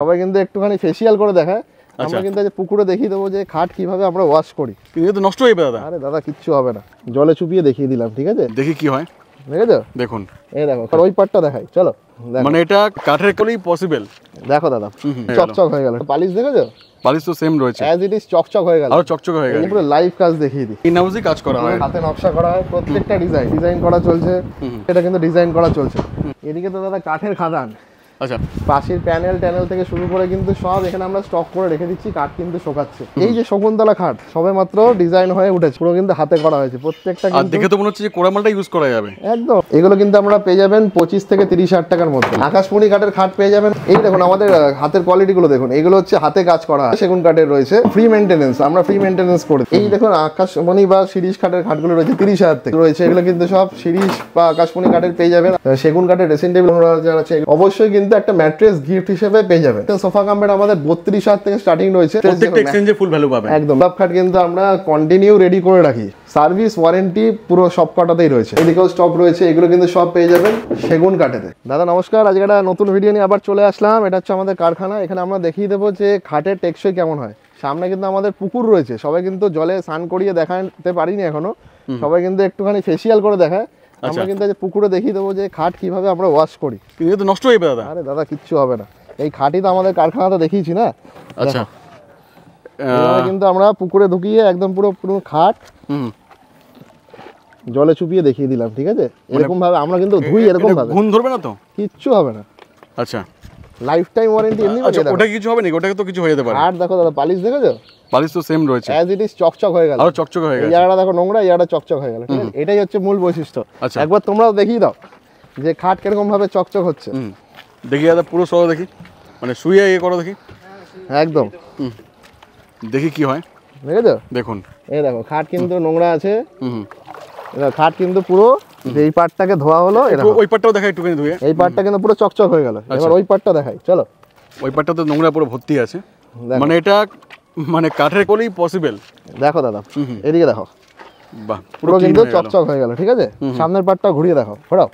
সবাই কিন্তু একটুখানি ফেসিয়াল করে দেখায়। আমরা কিন্তু আজ পুকুরে দেখিয়ে দেবো যে খাট কিভাবে আমরা ওয়াশ করি। কিন্তু তো নষ্ট হয়ে যাবে দাদা। আরে দাদা কিচ্ছু হবে না, জলে চুপিয়ে দেখিয়ে দিলাম, ঠিক আছে? দেখি কি হয়। দেখেছো? দেখুন এই দেখো, ওই পাটটা দেখাই, চলো। মানে এটা কাঠের কলেই পসিবল। দেখো দাদা চকচক হয়ে গেল, পালিশ দেখেছো? পালিশ তো সেম রয়েছে, অ্যাজ ইট ইজ চকচক হয়ে গেল, আরো চকচক হয়ে গেল। পুরো লাইভ কাজ দেখিয়ে দিই। ইন হাউসই কাজ করা হয়, হাতে নকশা করা হয়, প্রত্যেকটা ডিজাইন করা চলছে। এটা কিন্তু ডিজাইন করা চলছে। এদিকে তো দাদা কাঠের খাদান। আচ্ছা, পাশের প্যানেল থেকে শুরু করে কিন্তু সব এখানে আমরা স্টক করে রেখে দিচ্ছি, কাঠ কিন্তু শোকাচ্ছে। এই যে শকুন্তলা খাট সবে মাত্র ডিজাইন হয়ে উঠেছে, পুরো কিন্তু হাতে করা হয়েছে প্রত্যেকটা। আর দেখে তো মনে হচ্ছে যে কোড়ামালটা ইউজ করা যাবে একদম। এগুলো কিন্তু আমরা পেয়ে যাবেন 25 থেকে 30 হাজার টাকার মধ্যে। আকাশমণি কাঠের খাট পেয়ে যাবেন। এই দেখুন আমাদের হাতের কোয়ালিটি গুলো দেখুন, এগুলো হচ্ছে হাতে কাজ করা, সেগুন কাঠের রয়েছে, ফ্রি মেইনটেনেন্স, আমরা ফ্রি মেইনটেনেন্স করি। এই দেখুন আকাশমণি বা শিরিষ কাঠের খাটগুলো রয়েছে 30 হাজার থেকে রয়েছে। এগুলো কিন্তু সব শিরিষ বা আকাশমণি কাঠের পেয়ে যাবেন। সেগুন কাঠের ড্রেসিং টেবিল আছে, অবশ্যই কিন্তু একটা ম্যাট্রেস গিফট হিসেবে পেয়ে যাবেন। সোফা কাম বেড আমাদের 32 হাজার থেকে স্টার্টিং রয়েছে। প্রত্যেকটা এক্সচেঞ্জে ফুল ভ্যালু পাবেন। একদম। সব খাট কিন্তু আমরা কন্টিনিউ রেডি করে রাখি, সার্ভিস ওয়ারেন্টি পুরো সব কটাতেই রয়েছে। এদিকেও স্টক রয়েছে, এগুলো কিন্তু সব পেয়ে যাবেন সেগুন কাঠেতে। দাদা নমস্কার, আজকে একটা নতুন ভিডিও নিয়ে আবার চলে আসলাম। এটা হচ্ছে আমাদের কারখানা, এখানে আমরা দেখিয়ে দেবো যে খাটের টেকসই কেমন হয়। সামনে কিন্তু আমাদের পুকুর রয়েছে, সবাই কিন্তু জলে স্নান করিয়ে দেখাতে পারিনি এখনো, সবাই কিন্তু একটুখানি ফেসিয়াল করে দেখায়। আমরা কিন্তু আজ পুকুরে দেখিয়ে দেবো যে খাট কিভাবে আমরা ওয়াশ করি। কিন্তু তো নষ্ট হয়ে যাবে দাদা। আরে দাদা কিচ্ছু হবে না, এই খাটই তো আমাদের কারখানাতে দেখিয়েছি না। আচ্ছা, কিন্তু আমরা পুকুরে ঢুকিয়ে একদম পুরো খাট জলে চুপিয়ে দেখিয়ে দিলাম, ঠিক আছে? এরকম ভাবে আমরা কিন্তু ধুই, এরকম ভাবে ঘুম ধরবে না তো? কিচ্ছু হবে না। আচ্ছা, লাইফ টাইম ওয়ারেন্টি এমনি। আচ্ছা, ওটা কিছু হবে না? ওটা তো কিছু হয়ে যেতে পারে। আর দেখো দাদা পালিশ দেখেছো? পালিশ তো সেম রয়েছে, অ্যাজ ইট ইজ চকচক হয়ে গেল, আরো চকচক হয়ে গেল। এই জায়গাটা দেখো নোংরা, এই জায়গাটা চকচক হয়ে গেল, ঠিক আছে? এটাই হচ্ছে মূল বৈশিষ্ট্য। আচ্ছা, একবার তোমরাও দেখিয়ে দাও যে খাট কিরকম ভাবে চকচক হচ্ছে। দেখি দাদা, পুরো সহ দেখি, মানে শুয়ে ইয়ে করো দেখি। একদম, দেখি কি হয়। দেখেছো? দেখুন এই দেখো খাট কিন্তু নোংরা আছে, খাট কিন্তু পুরো এই পার্টটাকে ধোয়া হলো, ওই পার্টটাও দেখাই একটুখানি ধুয়ে। এই পার্টটা কিন্তু পুরো চকচক হয়ে গেল। এবার ওই পার্টটা দেখাই, চলো। ওই পার্টটা তো নোংরা পুরো ভর্তি আছে, মানে এটা মানে কাঠের কলেই পসিবল। দেখো দাদা এদিকে দেখো, বাহ, পুরো কিন্তু চকচক হয়ে গেল, ঠিক আছে? সামনের পার্টটা ঘুরিয়ে দেখো, ঘোরাও।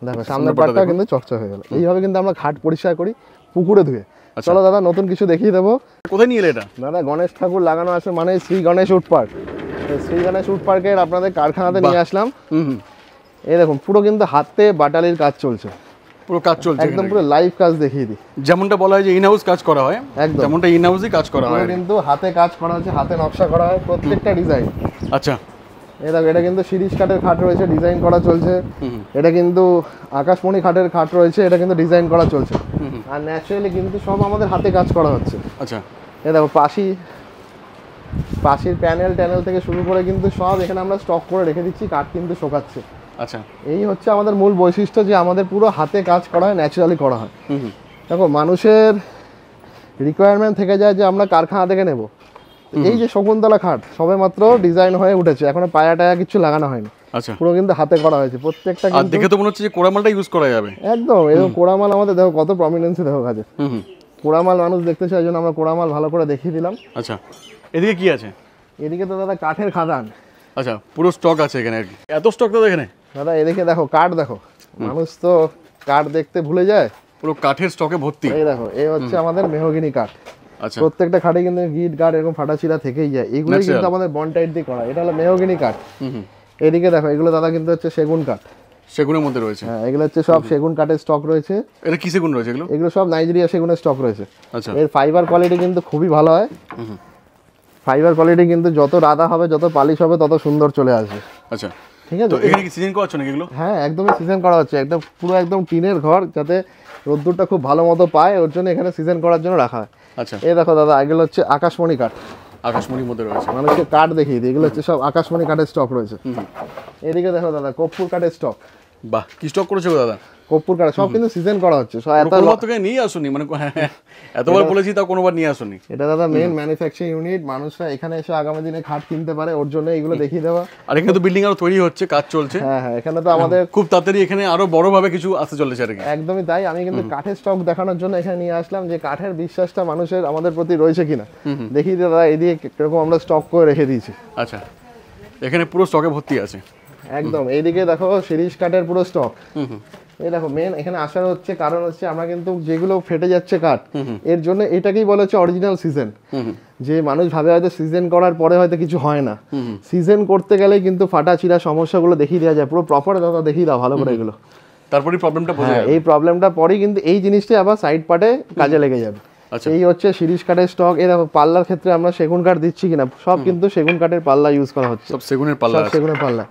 দেখো সামনের পার্টটা কিন্তু চকচক হয়ে গেল। এইভাবে কিন্তু আমরা খাট পরিষ্কার করি পুকুরে ধুয়ে। চলো দাদা নতুন কিছু দেখিয়ে দেবো। কোথায় নিয়ে এলে এটা? দাদা গণেশ ঠাকুর লাগানো আছে, মানে Shri Ganesh wood park. Shri Ganesh wood পার্কের আপনাদের কারখানাতে নিয়ে আসলাম। এই দেখুন পুরো কিন্তু হাতে বাটালির কাজ চলছে, পুরো কাজ চলছে একদম পুরো লাইভ কাজ দেখিয়ে দিই। যেমনটা বলা হয় যে ইন হাউস কাজ করা হয়, একদম যেমনটা ইন হাউসই কাজ করা হয়, কিন্তু হাতে কাজ করা হচ্ছে, হাতে নকশা করা হয় প্রত্যেকটা ডিজাইন। আচ্ছা, এই দেখো এটা কিন্তু শিরিষ কাঠের খাট রয়েছে, ডিজাইন করা চলছে। এটা কিন্তু আকাশমণি কাঠের খাট রয়েছে, এটা কিন্তু ডিজাইন করা চলছে। আর ন্যাচারালি কিন্তু সব আমাদের হাতে কাজ করা হচ্ছে। আচ্ছা, এই দেখো পাশের প্যানেল থেকে শুরু করে কিন্তু সব এখানে আমরা স্টক করে রেখে দিচ্ছি, কাঠ কিন্তু শোকাচ্ছে। আচ্ছা, এই হচ্ছে আমাদের মূল বৈশিষ্ট্য, যে আমাদের পুরো হাতে কাজ করা হয়, ন্যাচারালি করা হয়। দেখো মানুষের রিকোয়ারমেন্ট থেকে যায় যে আমরা কারখানা থেকে নেব। এই যে শকুন্তলা খাট সবে মাত্র ডিজাইন হয়ে উঠেছে, এখনো পায়া টায়া কিছু লাগানো হয়নি। আচ্ছা, পুরো কিন্তু হাতে করা হয়েছে প্রত্যেকটা। আর দেখে তো মনে হচ্ছে যে কোড়ামালটা ইউজ করা যাবে। একদম, এরকম কোড়ামাল আমাদের দেখো কত প্রমিনেন্সি দেখো কাজে। কোড়ামাল মানুষ দেখতে চাই, জন্য আমরা কোড়ামাল ভালো করে দেখিয়ে দিলাম। আচ্ছা, এদিকে কি আছে? এদিকে তো দাদা কাঠের খাদান। আচ্ছা, পুরো স্টক আছে এখানে আর কি। এত স্টক তো এখানে দাদা এদিকে দেখো কাঠ দেখো, মানুষ তো কাঠ দেখতে ভুলে যায়, পুরো কাঠের স্টকে ভর্তি। এই দেখো এই হচ্ছে আমাদের মেহগিনি কাঠ। আচ্ছা, প্রত্যেকটা খাটে কিন্তু গিট গার্ড এরকম ফাটাছিরা থেকেই যায়, এগুলো কিন্তু আমাদের বন্ডটাইট দিয়ে করা। এটা হলো মেহগিনি কাঠ। এদিকে দেখো এগুলো দাদা কিন্তু হচ্ছে সেগুন কাঠ, সেগুনের মধ্যে রয়েছে। হ্যাঁ এগুলো হচ্ছে সব সেগুন কাঠের স্টক রয়েছে। এটা কি সেগুন রয়েছে এগুলো? এগুলো সব নাইজেরিয়া সেগুনের স্টক রয়েছে। আচ্ছা, এর ফাইবার কোয়ালিটি কিন্তু খুবই ভালো হয়। ফাইবার কোয়ালিটি কিন্তু যত রাদা হবে, যত পালিশ হবে, তত সুন্দর চলে আসবে। আচ্ছা, ঠিক আছে। তো এখানে কি সিজন করা হচ্ছে নাকি এগুলো? হ্যাঁ একদমই সিজন করা হচ্ছে, একদম পুরো একদম টিনের ঘর, যাতে রোদ্দুরটা খুব ভালো মতো পায়, ওর জন্য এখানে সিজন করার জন্য রাখা হয়। আচ্ছা, এই দেখো দাদা এগুলো হচ্ছে আকাশমণি কাঠ। আকাশমণির মধ্যে রয়েছে, মানুষকে কাঠ দেখিয়ে দিই, এগুলো হচ্ছে সব আকাশমণি কাঠের স্টক রয়েছে। এদিকে দেখো দাদা কর্পূর কাঠের স্টক। বাহ, কি স্টক করেছো দাদা? কর্পূর কাঠ সব কিন্তু সিজন করা হচ্ছে। কোনোবার তোকে নিয়ে আসুনি, মানে এতবার বলেছি তাও কোনোবার নিয়ে আসুনি। এটা দাদা মেইন ম্যানুফ্যাকচারিং ইউনিট, মানুষরা এখানে এসে আগামী দিনে খাট কিনতে পারে, ওর জন্য এগুলো দেখিয়ে দেওয়া। আর এখানে তো বিল্ডিং আরো তৈরি হচ্ছে, কাজ চলছে। হ্যাঁ হ্যাঁ, এখানে তো আমাদের খুব তাড়াতাড়ি এখানে আরো বড় ভাবে কিছু আসতে চলেছে আর কি। একদমই তাই। আমি কিন্তু কাঠের স্টক দেখানোর জন্য এখানে নিয়ে আসলাম, যে কাঠের বিশ্বাসটা মানুষের আমাদের প্রতি রয়েছে কিনা দেখিয়ে দিই দাদা। এদিকে কিরকম আমরা স্টক করে রেখে দিয়েছি। আচ্ছা, এখানে পুরো স্টকে ভর্তি আছে। একদম। এইদিকে দেখো শিরিষ কাঠের পুরো স্টক, এই দেখো মেন এখানে আসার হচ্ছে কারণ হচ্ছে আমরা কিন্তু যেগুলো ফেটে যাচ্ছে কাঠ এর জন্য এটাকেই বলা হচ্ছে অরিজিনাল সিজন। যে মানুষ ভাবে হয়তো সিজন করার পরে হয়তো কিছু হয় না, সিজন করতে গেলে কিন্তু ফাটা চিরা সমস্যাগুলো দেখিয়ে দেওয়া যায় পুরো প্রপার। দাদা দেখিয়ে দাও ভালো করে এগুলো, তারপরে প্রবলেমটা বোঝা যাবে। এই প্রবলেমটা পরেই কিন্তু এই জিনিসটা আবার সাইড পার্টে কাজে লেগে যাবে। এই হচ্ছে শিরিষ কাঠের স্টক। এই দেখো পাল্লার ক্ষেত্রে আমরা সেগুন কাঠ দিচ্ছি কিনা, সব কিন্তু সেগুন কাঠের পাল্লা ইউজ করা হচ্ছে, সব সেগুনের পাল্লা, সব সেগুনের পাল্লা।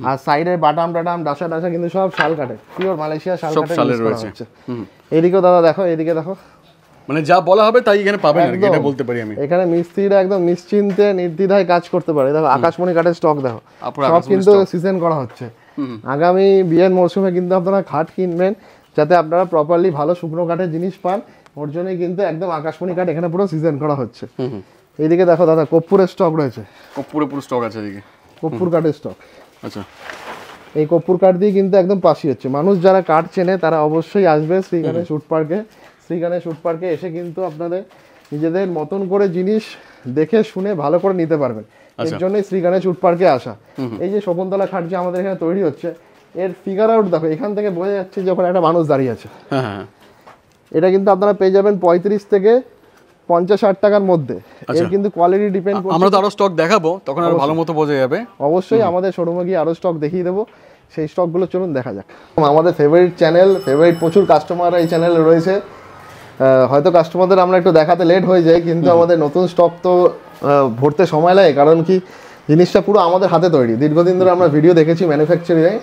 আর সাইডে বাটাম টাটাম ডাসা ডাসা কিন্তু সব শাল কাঠের, পিওর মালয়েশিয়া শাল কাঠের ইউজ করা হচ্ছে। এদিকেও দাদা দেখো, এদিকে দেখো, মানে যা বলা হবে তাই এখানে পাবেন আর কি, এটা বলতে পারি আমি। এখানে মিস্ত্রিরা একদম নিশ্চিন্তে নির্দ্বিধায় কাজ করতে পারে। দেখো আকাশমণি কাঠের স্টক দেখো, সব কিন্তু সিজন করা হচ্ছে। আগামী বিয়ের মরশুমে কিন্তু আপনারা খাট কিনবেন যাতে আপনারা প্রপারলি ভালো শুকনো কাঠের জিনিস পান, ওর জন্যই কিন্তু একদম আকাশমণি কাঠ এখানে পুরো সিজন করা হচ্ছে। এইদিকে দেখো দাদা কর্পূরের স্টক রয়েছে, কর্পূরে পুরো স্টক আছে এদিকে, কর্পূর কাঠের স্টক। আচ্ছা, এই কর্পূর কাঠ দিয়ে কিন্তু একদম পাশি হচ্ছে। মানুষ যারা কাঠ চেনে তারা অবশ্যই আসবে শ্রীগানে শুট পার্কে। শ্রীগানে শুট পার্কে এসে কিন্তু আপনাদের নিজেদের মতন করে জিনিস দেখে শুনে ভালো করে নিতে পারবেন। এর জন্যই শ্রীগানে শুট পার্কে আসা। এই যে শকুন্তলা খাট যে আমাদের এখানে তৈরি হচ্ছে, এর ফিগার আউট দেখো, এখান থেকে বোঝা যাচ্ছে যখন একটা মানুষ দাঁড়িয়ে আছে। এটা কিন্তু আপনারা পেয়ে যাবেন 35 থেকে 50-60 টাকার মধ্যে। এর কিন্তু কোয়ালিটি ডিপেন্ড করছে। আমরা তো আরো স্টক দেখাবো, তখন আরো ভালো মতো বোঝা যাবে। অবশ্যই আমাদের শোরুমে গিয়ে আরো স্টক দেখিয়ে দেবো, সেই স্টকগুলো চলুন দেখা যাক। আমাদের ফেভারিট চ্যানেল, ফেভারিট প্রচুর কাস্টমার এই চ্যানেলে রয়েছে। হয়তো কাস্টমারদের আমরা একটু দেখাতে লেট হয়ে যায়, কিন্তু আমাদের নতুন স্টক তো ভরতে সময় লাগে। কারণ কি, জিনিসটা পুরো আমাদের হাতে তৈরি। দীর্ঘদিন ধরে আমরা ভিডিও দেখেছি ম্যানুফ্যাকচারিংয়ে,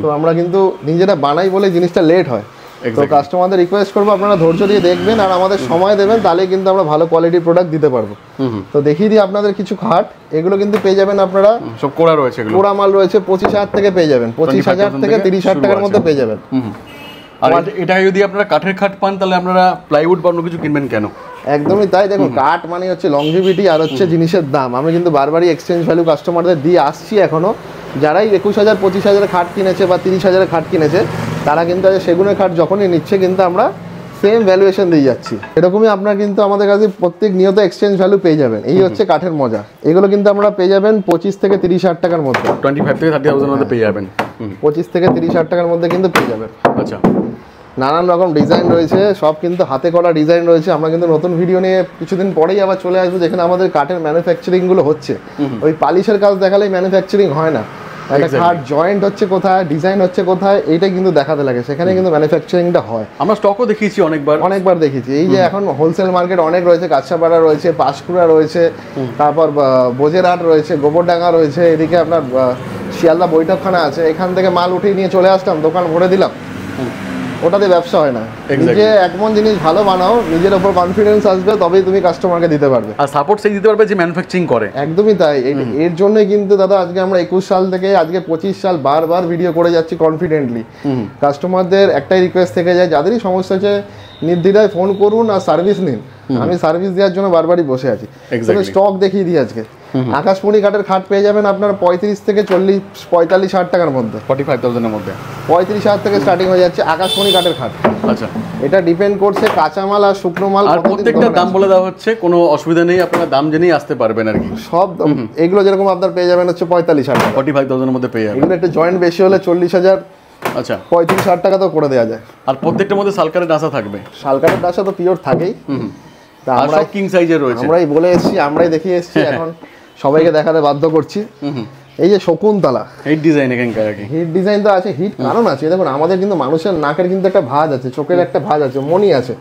তো আমরা কিন্তু নিজেরা বানাই বলে জিনিসটা লেট হয়। তো কাস্টমারদের রিকোয়েস্ট করবো আপনারা ধৈর্য দিয়ে দেখবেন আর আমাদের সময় দেবেন, তাহলে কিন্তু আমরা ভালো কোয়ালিটির প্রোডাক্ট দিতে পারবো। তো দেখিয়ে দিই আপনাদের কিছু খাট। এগুলো কিন্তু পেয়ে যাবেন আপনারা, সব কোড়া রয়েছে, কোড়া মাল রয়েছে 25,000 থেকে পেয়ে যাবেন, 25,000 থেকে 30,000 টাকার মধ্যে পেয়ে যাবেন। আর এটা যদি আপনারা কাঠের খাট পান তাহলে আপনারা প্লাইউড বা অন্য কিছু কিনবেন কেন? একদমই তাই। দেখুন কাঠ মানে হচ্ছে লংজিভিটি আর হচ্ছে জিনিসের দাম। আমি কিন্তু বারবারই এক্সচেঞ্জ ভ্যালু কাস্টমারদের দিয়ে আসছি এখনো। যারাই 21,000 25,000 খাট কিনেছে বা 30,000 খাট কিনেছে, তারা কিন্তু সেগুনের খাট যখনই নিচ্ছে কিন্তু আমরা সেম ভ্যালুয়েশন দিয়ে যাচ্ছি। এরকমই আপনারা কিন্তু আমাদের কাছে প্রত্যেক নিয়ত এক্সচেঞ্জ ভ্যালু পেয়ে যাবেন। এই হচ্ছে কাঠের মজা। এগুলো কিন্তু আমরা পেয়ে যাবেন 25 থেকে 30,000 টাকার মধ্যে, 25 থেকে 30,000 মধ্যে পেয়ে যাবেন। 25 থেকে 30,000 টাকার মধ্যে কিন্তু পেয়ে যাবেন। আচ্ছা, নানান রকম ডিজাইন রয়েছে, সব কিন্তু হাতে করা ডিজাইন রয়েছে। আমরা কিন্তু নতুন ভিডিও নিয়ে কিছুদিন পরেই আবার চলে আসবো, যেখানে আমাদের কাঠের ম্যানুফ্যাকচারিং গুলো হচ্ছে। ওই পালিশের কাজ দেখালেই ম্যানুফ্যাকচারিং হয় না। একটা কাঠ জয়েন্ট হচ্ছে কোথায়, ডিজাইন হচ্ছে কোথায়, এইটা কিন্তু দেখাতে লাগে। সেখানে কিন্তু ম্যানুফ্যাকচারিংটা হয়। আমরা স্টকও দেখিয়েছি অনেকবার দেখেছি। এই যে এখন হোলসেল মার্কেট অনেক রয়েছে, কাছাপাড়া রয়েছে, পাঁশকুড়া রয়েছে, তারপর বোজেরহাট রয়েছে, গোবরডাঙ্গা রয়েছে, এদিকে আপনার শিয়ালদা বৈঠকখানা আছে। এখান থেকে মাল উঠিয়ে নিয়ে চলে আসলাম, দোকান ভরে দিলাম, ওটাতে ব্যবসা হয় না। নিজে একমন জিনিস ভালো বানাও, নিজের উপর কনফিডেন্স আসবে, তবেই তুমি কাস্টমারকে দিতে পারবে আর সাপোর্ট সেই দিতে পারবে যে ম্যানুফ্যাকচারিং করে। একদমই তাই। এর জন্যই কিন্তু দাদা আজকে আমরা 21 সাল থেকে আজকে 25 সাল বারবার ভিডিও করে যাচ্ছি কনফিডেন্টলি। কাস্টমারদের একটাই রিকোয়েস্ট থেকে যায়, যাদেরই সমস্যা আছে নির্দ্বিধায় ফোন করুন আর সার্ভিস নিন। আমি সার্ভিস দেওয়ার জন্য বারবারই বসে আছি। স্টক দেখিয়ে দিই আজকে। আকাশমণি কাঠের খাট পেয়ে যাবেন আপনার 35 থেকে 45,000 টাকার মধ্যে, 45,000 এর মধ্যে 35,000 থেকে স্টার্টিং হয়ে যাচ্ছে আকাশমণি কাঠের খাট। আচ্ছা, এটা ডিপেন্ড করছে কাঁচামাল আর শুকনো মাল, আর প্রত্যেকটা দাম বলে দেওয়া হচ্ছে, কোনো অসুবিধা নেই, আপনারা দাম জেনেই আসতে পারবেন আর কি। সব এগুলো যেরকম আপনার পেয়ে যাবেন হচ্ছে 45,000 টাকা, 45,000 এর মধ্যে পেয়ে যাবেন। এগুলো একটা জয়েন্ট বেশি হলে 40,000, আচ্ছা 35,000 টাকা তো করে দেওয়া যায়। আর প্রত্যেকটার মধ্যে শালকারের ডাসা থাকবে, শালকারের ডাসা তো পিওর থাকেই। আমরা কিং সাইজের রয়েছে, আমরাই বলে এসেছি, আমরাই দেখিয়ে এসেছি, এখন সবাইকে দেখাতে বাধ্য করছি। এই যে শকুন্তলা হিট ডিজাইন, এখানকার আর কি হিট ডিজাইন তো আছে, হিট কারণ আছে। দেখুন আমাদের কিন্তু মানুষের নাকের কিন্তু একটা ভাঁজ আছে, চোখের একটা ভাঁজ আছে, মনি আছে,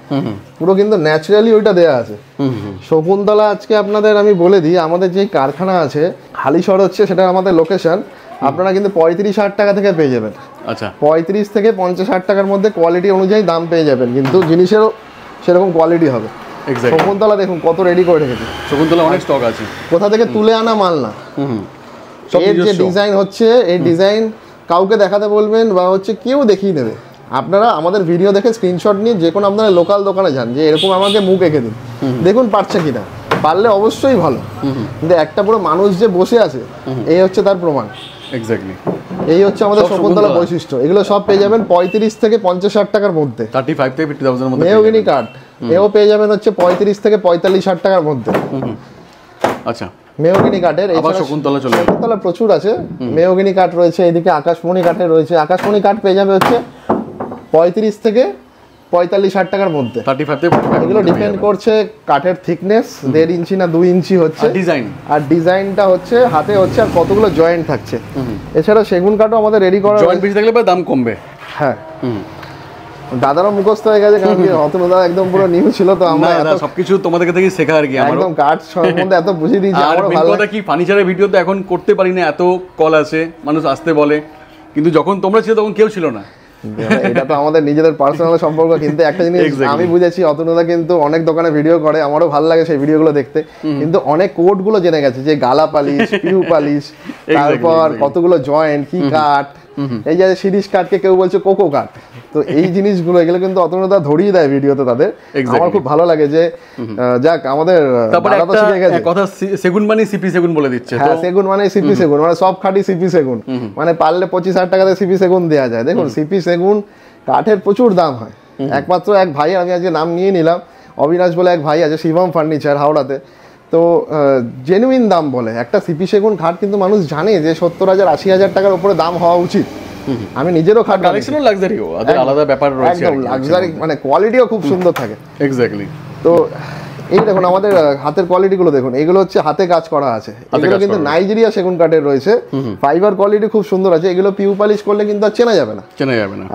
পুরো কিন্তু ন্যাচারালি ওইটা দেয়া আছে। শকুন্তলা আজকে আপনাদের আমি বলে দিই, আমাদের যে কারখানা আছে হালিশহর হচ্ছে, সেটা আমাদের লোকেশন। আপনারা কিন্তু 35,000 টাকা থেকে পেয়ে যাবেন। আচ্ছা, 35 থেকে 50,000 টাকার মধ্যে কোয়ালিটি অনুযায়ী দাম পেয়ে যাবেন, কিন্তু জিনিসেরও সেরকম কোয়ালিটি হবে। শকুন্তলা দেখুন কত রেডি করে রেখেছে। শকুন্তলা অনেক স্টক আছে, কোথা থেকে তুলে আনা মাল না। এর যে ডিজাইন হচ্ছে, এই ডিজাইন কাউকে দেখাতে বলবেন বা হচ্ছে কেউ দেখিয়ে নেবে। আপনারা আমাদের ভিডিও দেখে স্ক্রিনশট নিয়ে যে কোনো আপনারা লোকাল দোকানে যান, যে এরকম আমাকে মুখ এঁকে দিন, দেখুন পারছে কিনা। পারলে অবশ্যই ভালো, কিন্তু একটা পুরো মানুষ যে বসে আছে এই হচ্ছে তার প্রমাণ। এক্স্যাক্টলি, এই হচ্ছে আমাদের শকুন্তলা বৈশিষ্ট্য। এগুলো সব পেয়ে যাবেন 35 থেকে 50,000 টাকার মধ্যে, 35 থেকে 50,000 এর মধ্যে। মেহগিনি কাঠ এও পেয়ে যাবেন হচ্ছে 35 থেকে 45,000 টাকার মধ্যে। আচ্ছা, মেহগিনি কাঠের আবার শকুন্তলা চলে, শকুন্তলা প্রচুর আছে। মেহগিনি কাঠ রয়েছে, এদিকে আকাশমণি কাঠের রয়েছে। আকাশমণি কাঠ পেয়ে যাবে হচ্ছে 35 থেকে 45-60 টাকার মধ্যে। 35 থেকে 45 এগুলো ডিপেন্ড করছে কাঠের থিকনেস, 1.5 ইঞ্চি না 2 ইঞ্চি হচ্ছে, ডিজাইন আর ডিজাইনটা হচ্ছে হাতে হচ্ছে, আর কতগুলো জয়েন্ট থাকছে। এছাড়া সেগুন কাঠও আমাদের রেডি করা, জয়েন্ট বেশি থাকলে দাম কমবে। হ্যাঁ, দাদারও মুখস্থ হয়ে গেছে, কারণ কি অতনু দাদা একদম পুরো নিউ ছিল, তো আমরা সবকিছু তোমাদের থেকে শেখা আর কি, একদম কাঠ সম্বন্ধে এত বুঝিয়ে দিয়েছি। আর মেন কথা কি, ফার্নিচারের ভিডিও তো এখন করতে পারি না, এত কল আছে, মানুষ আসতে বলে, কিন্তু যখন তোমরা ছিল তখন কেউ ছিল না। এটা তো আমাদের নিজেদের পার্সোনাল সম্পর্ক। কিন্তু একটা জিনিস আমি বুঝেছি, অতনুদা কিন্তু অনেক দোকানে ভিডিও করে, আমারও ভালো লাগে সেই ভিডিওগুলো দেখতে, কিন্তু অনেক কোড গুলো জেনে গেছে, যে গালা পালিশ, পিউ পালিশ, তারপর কতগুলো জয়েন্ট, কি কাঠ, এই যে শিরিষ কাঠকে কেউ বলছে কোকো কাঠ, তো এই জিনিসগুলো এগুলো কিন্তু অতনুদা ধরিয়ে দেয় ভিডিওতে তাদের। আমার খুব ভালো লাগে যে যাক আমাদের দাদা তো শিখে গেছে। কথা সেগুন মানে সিপি সেগুন বলে দিচ্ছে। হ্যাঁ, সেগুন মানে সিপি সেগুন, মানে সব খাঁটি সিপি সেগুন, মানে পারলে 25,000 টাকাতে সিপি সেগুন দেওয়া যায়। দেখুন সিপি সেগুন কাঠের প্রচুর দাম হয়। একমাত্র এক ভাই, আমি আজকে নাম নিয়ে নিলাম, অবিনাশ বলে এক ভাই আছে, শিবম ফার্নিচার হাওড়াতে, তো জেনুইন দাম বলে। একটা সিপি সেগুন খাট কিন্তু মানুষ জানে যে 70,000 80,000 টাকার উপরে দাম হওয়া উচিত। আমি নিজেরও খাট, কালেকশনও লাক্সারিও, আলাদা ব্যাপার রয়েছে, একদম লাক্সারি, মানে কোয়ালিটিও খুব সুন্দর থাকে। এক্স্যাক্টলি। তো এই দেখুন আমাদের হাতের কোয়ালিটি গুলো দেখুন, এগুলো হচ্ছে হাতে কাজ করা আছে, এগুলো কিন্তু নাইজেরিয়া সেগুন কাঠের রয়েছে, ফাইবার কোয়ালিটি খুব সুন্দর আছে। এগুলো পিউ পালিশ করলে কিন্তু আর চেনা যাবে না।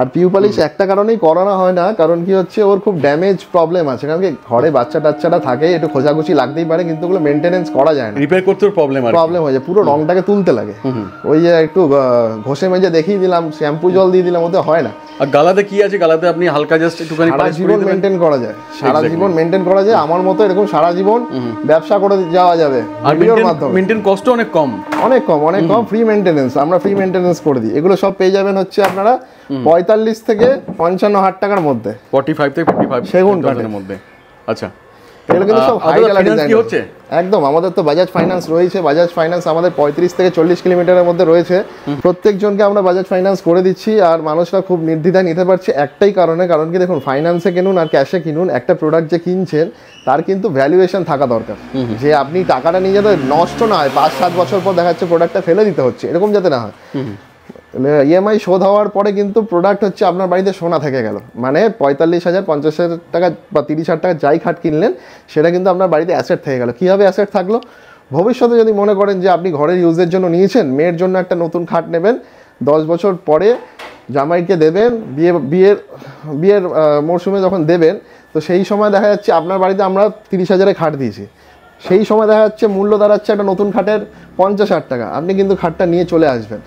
আর পিউ পালিশ একটা কারণেই করানো হয় না, কারণ কি হচ্ছে ওর খুব ড্যামেজ প্রবলেম আছে, কারণ কি ঘরে বাচ্চা টাচ্চাটা থাকে, একটু খোঁজাখুচি লাগতেই পারে, কিন্তু ওগুলো মেনটেনেন্স করা যায় না, রিপেয়ার করতে প্রবলেম হয়ে যায়, পুরো রংটাকে তুলতে লাগে। ওই যে একটু ঘষে মেজে দেখিয়ে দিলাম, শ্যাম্পু জল দিয়ে দিলাম, ওতে হয় না। আর গালাতে কি আছে, গালাতে আপনি হালকা জাস্ট একটুখানি সারা জীবন মেনটেন করা যায়, সারা জীবন মেনটেন করা যায়। আমার মতো এরকম সারা জীবন ব্যবসা করে যাওয়া যাবে, আর মেনটেন কষ্ট অনেক কম, ফ্রি মেনটেনেন্স, আমরা ফ্রি মেনটেনেন্স করে দিই। এগুলো সব পেয়ে যাবেন হচ্ছে আপনারা 45 থেকে 55,000 টাকার মধ্যে, 45 থেকে 55 সেগুন কাঠের মধ্যে। আচ্ছা, এগুলো কিন্তু সব হাই কোয়ালিটি কি হচ্ছে একদম। আমাদের তো বাজাজ ফাইন্যান্স রয়েছে, বাজাজ ফাইন্যান্স আমাদের 35 থেকে 40 কিলোমিটারের মধ্যে রয়েছে। প্রত্যেকজনকে আমরা বাজাজ ফাইন্যান্স করে দিচ্ছি, আর মানুষরা খুব নির্দ্বিধায় নিতে পারছে একটাই কারণে, কারণ কি দেখুন ফাইন্যান্সে কিনুন আর ক্যাশে কিনুন, একটা প্রোডাক্ট যে কিনছেন তার কিন্তু ভ্যালুয়েশন থাকা দরকার, যে আপনি টাকাটা নিয়ে যাতে নষ্ট না হয়, 5-7 বছর পর দেখা যাচ্ছে প্রোডাক্টটা ফেলে দিতে হচ্ছে, এরকম যাতে না হয়। ইএমআই শোধ হওয়ার পরে কিন্তু প্রোডাক্ট হচ্ছে আপনার বাড়িতে সোনা থেকে গেল, মানে 45,000 50,000 টাকা বা 30,000 টাকা যাই খাট কিনলেন সেটা কিন্তু আপনার বাড়িতে অ্যাসেট থেকে গেল। কীভাবে অ্যাসেট থাকলো? ভবিষ্যতে যদি মনে করেন যে আপনি ঘরের ইউজের জন্য নিয়েছেন, মেয়ের জন্য একটা নতুন খাট নেবেন, 10 বছর পরে জামাইকে দেবেন, বিয়ের মরশুমে যখন দেবেন, তো সেই সময় দেখা যাচ্ছে আপনার বাড়িতে আমরা 30,000-এ খাট দিয়েছি, সেই সময় দেখা যাচ্ছে মূল্য দাঁড়াচ্ছে একটা নতুন খাটের 50,000 টাকা। আপনি কিন্তু খাটটা নিয়ে চলে আসবেন,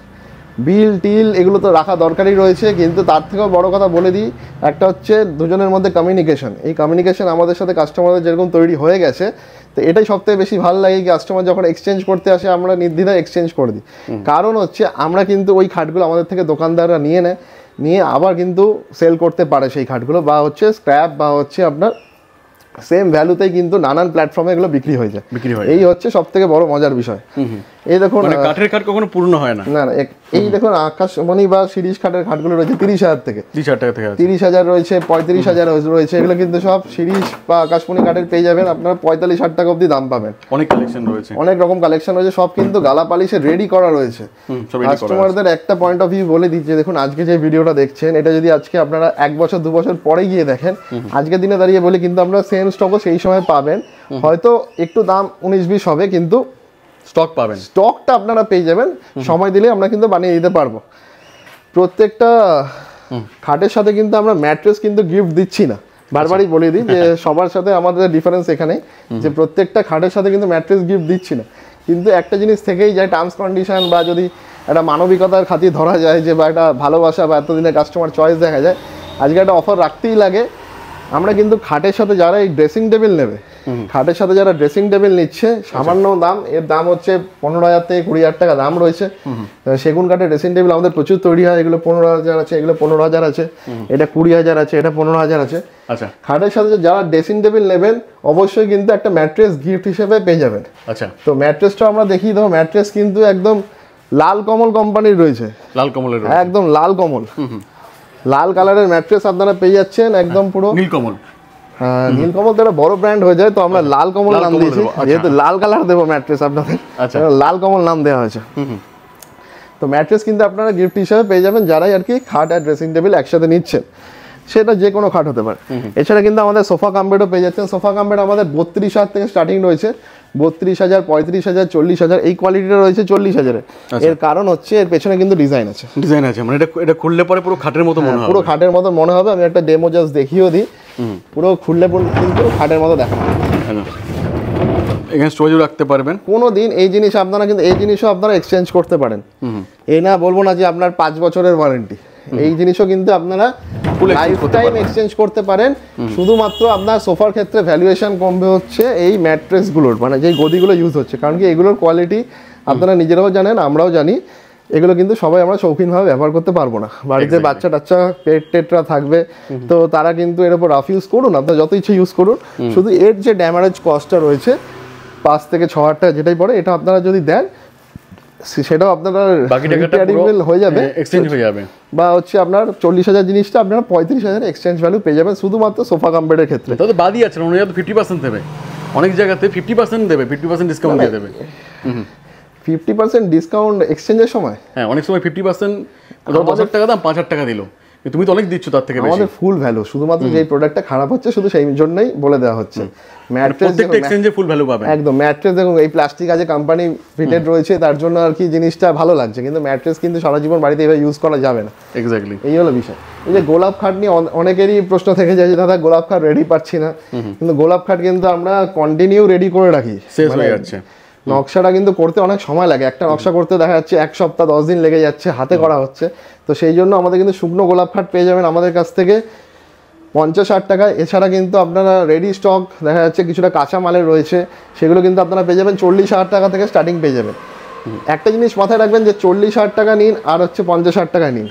বিল টিল এগুলো তো রাখা দরকারই রয়েছে, কিন্তু তার থেকেও বড় কথা বলে দিই, একটা হচ্ছে দুজনের মধ্যে কমিউনিকেশন। এই কমিউনিকেশন আমাদের সাথে কাস্টমারদের যেরকম তৈরি হয়ে গেছে, তো এটাই সবথেকে বেশি ভালো লাগে, কাস্টমার যখন এক্সচেঞ্জ করতে আসে আমরা নির্দ্বিধায় এক্সচেঞ্জ করে দিই। কারণ হচ্ছে আমরা কিন্তু ওই খাটগুলো আমাদের থেকে দোকানদাররা নিয়ে আবার কিন্তু সেল করতে পারে সেই খাটগুলো, বা হচ্ছে স্ক্র্যাপ, বা হচ্ছে আপনার সেম ভ্যালুতেই কিন্তু নানান প্ল্যাটফর্মে এগুলো বিক্রি হয়ে যায়। এই হচ্ছে সবথেকে বড় মজার বিষয়। এই দেখুন কাঠের খাট কখনো পূর্ণ হয় না। এই দেখুন আকাশমণি বা শিরিষ কাঠের খাটগুলো রয়েছে 30,000 থেকে, 30,000 রয়েছে, 35,000 রয়েছে। এগুলো কিন্তু সব শিরিষ বা আকাশমণি কাঠের পেয়ে যাবেন, আপনারা 45,000 টাকা অবধি দাম পাবেন। অনেক কালেকশন রয়েছে, অনেক রকম কালেকশন রয়েছে, সব কিন্তু গালা পালিশে রেডি করা রয়েছে। কাস্টমারদের একটা পয়েন্ট অফ ভিউ বলে দিচ্ছে, দেখুন আজকে যে ভিডিওটা দেখছেন, এটা যদি আজকে আপনারা 1 বছর 2 বছর পরে গিয়ে দেখেন, আজকের দিনে দাঁড়িয়ে বলে কিন্তু আমরা সেম স্টকও সেই সময় পাবেন, হয়তো একটু দাম 19-20 হবে, কিন্তু স্টক পাবেন, স্টকটা আপনারা পেয়ে যাবেন। সময় দিলে আমরা কিন্তু বানিয়ে দিতে পারবো। প্রত্যেকটা খাটের সাথে কিন্তু আমরা ম্যাট্রেস কিন্তু গিফট দিচ্ছি না, বারবারই বলে দিই যে সবার সাথে আমাদের ডিফারেন্স এখানে, যে প্রত্যেকটা খাটের সাথে কিন্তু ম্যাট্রেস গিফট দিচ্ছি না, কিন্তু একটা জিনিস থেকেই যায়, টার্মস কন্ডিশন, বা যদি একটা মানবিকতার খাতির ধরা যায়, যে বা একটা ভালোবাসা বা এতদিনের কাস্টমার চয়েস দেখা যায়, আজকে একটা অফার রাখতেই লাগে। আমরা কিন্তু খাটের সাথে যারা এই ড্রেসিং টেবিল নেবে, খাটের সাথে যারা ড্রেসিং টেবিল নিচ্ছে, সামান্য দাম, এর দাম হচ্ছে 15,000 থেকে 20,000 টাকা দাম রয়েছে। সেগুন কাঠের ড্রেসিং টেবিল আমাদের প্রচুর তৈরি হয়, এগুলো 15,000 আছে, এগুলো 15,000 আছে, এটা 20,000 আছে, এটা 15,000 আছে। আচ্ছা, খাটের সাথে যারা ড্রেসিং টেবিল নেবেন অবশ্যই কিন্তু একটা ম্যাট্রেস গিফট হিসেবে পেয়ে যাবেন। আচ্ছা, তো ম্যাট্রেসটা আমরা দেখিয়ে দেবো। ম্যাট্রেস কিন্তু একদম লাল কমল কোম্পানির রয়েছে, লাল কমলের, একদম লাল কমল, লাল কালারের ম্যাট্রেস আপনারা পেয়ে যাচ্ছেন, একদম পুরো নীলকমল। নীলকমল তো একটা বড় ব্র্যান্ড হয়ে যায়, তো আমরা লাল কমল নাম দিয়েছি, যেহেতু লাল কালার দেবো ম্যাট্রেস আপনাদের, লাল কমল নাম দেওয়া হয়েছে। তো ম্যাট্রেস কিন্তু আপনারা গিফট হিসেবে পেয়ে যাবেন, যারাই আর কি খাট আর ড্রেসিং টেবিল একসাথে নিচ্ছেন। সেটা যে কোনো খাট হতে পারে। এছাড়া কিন্তু আমাদের সোফা কাম বেডও পেয়ে যাচ্ছেন। সোফা কাম বেড আমাদের 32,000 থেকে স্টার্টিং রয়েছে, 32,000, 35,000, 40,000, এই কোয়ালিটিটা রয়েছে 40,000-এর। এর কারণ হচ্ছে এর পেছনে কিন্তু ডিজাইন আছে, মানে এটা খুললে পরে পুরো খাটের মতো মনে হবে, পুরো খাটের মতো মনে হবে। আমি একটা ডেমো জাস্ট দেখিয়েও দিই, পুরো খুললে কিন্তু খাটের মতো দেখা যাবে। এখানে স্টোরেজও রাখতে পারবেন। কোনো দিন এই জিনিস আপনারা কিন্তু এই জিনিসও আপনারা এক্সচেঞ্জ করতে পারেন। এই না বলবো না যে আপনার 5 বছরের ওয়ারেন্টি, এই জিনিসও কিন্তু আপনারা লাইফ টাইম এক্সচেঞ্জ করতে পারেন। শুধুমাত্র আপনার সোফার ক্ষেত্রে ভ্যালুয়েশন কমবে হচ্ছে এই ম্যাট্রেসগুলোর, মানে যেই গদিগুলো ইউজ হচ্ছে, কারণ কি এগুলোর কোয়ালিটি আপনারা নিজেরাও জানেন, আমরাও জানি, এগুলো কিন্তু সবাই আমরা শৌখিনভাবে ব্যবহার করতে পারবো না। বাড়িতে বাচ্চা টাচ্চা পেট টেটরা থাকবে, তো তারা কিন্তু এর উপর রাফ ইউজ করুন, আপনার যত ইচ্ছে ইউজ করুন, শুধু এর যে ড্যামেজ কস্টটা রয়েছে 5 থেকে 6,000 টাকা যেটাই পড়ে, এটা আপনারা যদি দেন সেটাও আপনারা হয়ে যাবে, এক্সচেঞ্জ হয়ে যাবে। বা হচ্ছে আপনার 40,000 জিনিসটা আপনারা 35,000 এক্সচেঞ্জ ভ্যালু পেয়ে যাবেন শুধুমাত্র সোফা কাম বেডের ক্ষেত্রে। তাহলে বাদই আছে, অন্য জায়গাতে 50% দেবে, অনেক জায়গাতে 50% দেবে, 50% ডিসকাউন্ট দিয়ে দেবে। 50% ডিসকাউন্ট এক্সচেঞ্জের সময়? হ্যাঁ, অনেক সময় 50%, 10,000 টাকা দাম 5,000 টাকা দিল, তুমি তো অনেক দিচ্ছ তার থেকে বেশি। আমাদের ফুল ভ্যালু, শুধুমাত্র যেই প্রোডাক্টটা খারাপ হচ্ছে শুধু সেই জন্যই বলে দেওয়া হচ্ছে। ম্যাট্রেস প্রত্যেকটা এক্সচেঞ্জে ফুল ভ্যালু পাবেন। একদম, ম্যাট্রেস দেখুন এই প্লাস্টিক আছে, কোম্পানি ফিটেড রয়েছে, তার জন্য আর কি জিনিসটা ভালো লাগছে, কিন্তু ম্যাট্রেস কিন্তু সারা জীবন বাড়িতে এভাবে ইউজ করা যাবে না। এক্স্যাক্টলি, এই হলো বিষয়। এই যে গোলাপ খাট নিয়ে অনেকেরই প্রশ্ন থেকে যায় যে দাদা গোলাপ খাট রেডি পাচ্ছি না, কিন্তু গোলাপ খাট কিন্তু আমরা কন্টিনিউ রেডি করে রাখি, শেষ হয়ে যাচ্ছে। নকশাটা কিন্তু করতে অনেক সময় লাগে, একটা নকশা করতে দেখা যাচ্ছে 1 সপ্তাহ 10 দিন লেগে যাচ্ছে, হাতে করা হচ্ছে। তো সেই জন্য আমাদের কিন্তু শুকনো গোলাপ খাট পেয়ে যাবেন আমাদের কাছ থেকে 50-60 টাকায়। এছাড়া কিন্তু আপনারা রেডি স্টক দেখা যাচ্ছে কিছুটা কাঁচা মালের রয়েছে, সেগুলো কিন্তু আপনারা পেয়ে যাবেন 40,000 টাকা থেকে স্টার্টিং পেয়ে যাবেন। একটা জিনিস মাথায় রাখবেন যে 40,000 টাকা নিন আর হচ্ছে 50,000 টাকা নিন,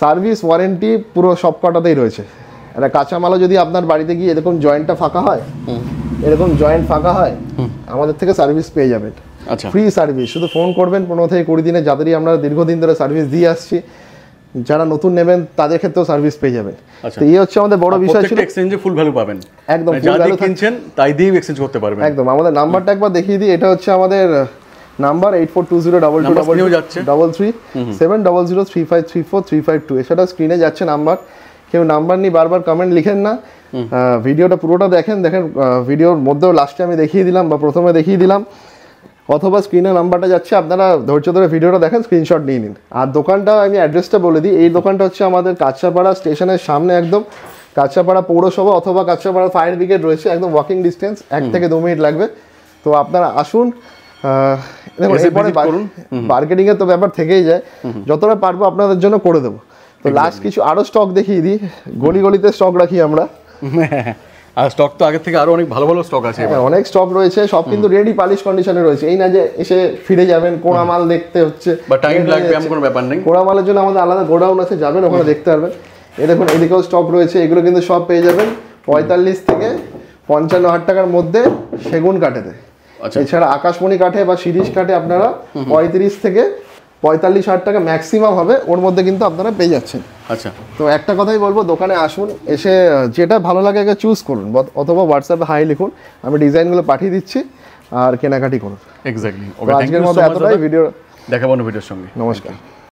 সার্ভিস ওয়ারেন্টি পুরো সব কটাতেই রয়েছে। একটা কাঁচা মালও যদি আপনার বাড়িতে গিয়ে এরকম জয়েন্টটা ফাঁকা হয়, এরকম জয়েন্ট ফাঁকা হয়, আমাদের থেকে সার্ভিস পেয়ে যাবেন। আচ্ছা, ফ্রি সার্ভিস, শুধু ফোন করবেন। 15 থেকে 20 দিনে, যাদেরই আমরা দীর্ঘদিন ধরে সার্ভিস দিয়ে আসছি, যারা নতুন নেবেন তাদের ক্ষেত্রেও সার্ভিস পেয়ে যাবেন। তো এই হচ্ছে আমাদের বড় বিষয় ছিল। এক্সচেঞ্জে ফুল ভ্যালু পাবেন, একদম যা দিয়ে কিনছেন তাই দিয়েই এক্সচেঞ্জ করতে পারবেন। একদম। আমাদের নাম্বারটা একবার দেখিয়ে দিই, এটা হচ্ছে আমাদের নাম্বার 84202233 7003534 এছাড়া স্ক্রিনে যাচ্ছে নাম্বার। কেউ নাম্বার নিয়ে বারবার কমেন্ট লিখেন না, ভিডিওটা পুরোটা দেখেন। ভিডিওর মধ্যেও লাস্টে আমি দেখিয়ে দিলাম বা প্রথমে দেখিয়ে দিলাম, অথবা স্ক্রিনে নাম্বারটা যাচ্ছে, আপনারা ধৈর্য ধরে ভিডিওটা দেখেন, স্ক্রিনশট নিয়ে নিন। আর দোকানটা আমি অ্যাড্রেসটা বলে দিই, এই দোকানটা হচ্ছে আমাদের কাঁচরাপাড়া স্টেশনের সামনে, একদম কাঁচরাপাড়া পৌরসভা অথবা কাঁচরাপাড়া ফায়ার ব্রিগেড রয়েছে, একদম ওয়াকিং ডিস্টেন্স, 1 থেকে 2 মিনিট লাগবে। তো আপনারা আসুন। দেখুন এরপরে মার্কেটিং এর তো ব্যাপার থেকেই যায়, যতটা পারবো আপনাদের জন্য করে দেবো। তো লাস্ট কিছু আরো স্টক দেখিয়ে দিই, গলিতে স্টক রাখি আমরা, আর স্টক তো আগে থেকে আরো অনেক ভালো ভালো স্টক আছে, অনেক স্টক রয়েছে, সব কিন্তু রেডি পালিশ কন্ডিশনে রয়েছে। এই না যে এসে ফিরে যাবেন, কোড়া মাল দেখতে হচ্ছে বা টাইম লাগবে, এমন কোনো ব্যাপার নেই। কোড়া মালের জন্য আমাদের আলাদা গোডাউন আছে, যাবেন ওখানে দেখতে পারবেন। এই দেখুন এদিকেও স্টক রয়েছে, এগুলো কিন্তু সব পেয়ে যাবেন 45 থেকে 55,000 টাকার মধ্যে সেগুন কাঠেতে। এছাড়া আকাশমণি কাঠে বা শিরিষ কাঠে আপনারা 35 থেকে 45,000 টাকা ম্যাক্সিমাম হবে, ওর মধ্যে কিন্তু আপনারা পেয়ে যাচ্ছেন। আচ্ছা, তো একটা কথাই বলবো, দোকানে আসুন, এসে যেটা ভালো লাগে আগে চুজ করুন, অথবা হোয়াটসঅ্যাপে হাই লিখুন, আমি ডিজাইনগুলো পাঠিয়ে দিচ্ছি, আর কেনাকাটি করুন। এক্স্যাক্টলি। আজকের মতো এতটাই, ভিডিও দেখাবো ভিডিওর সঙ্গে। নমস্কার।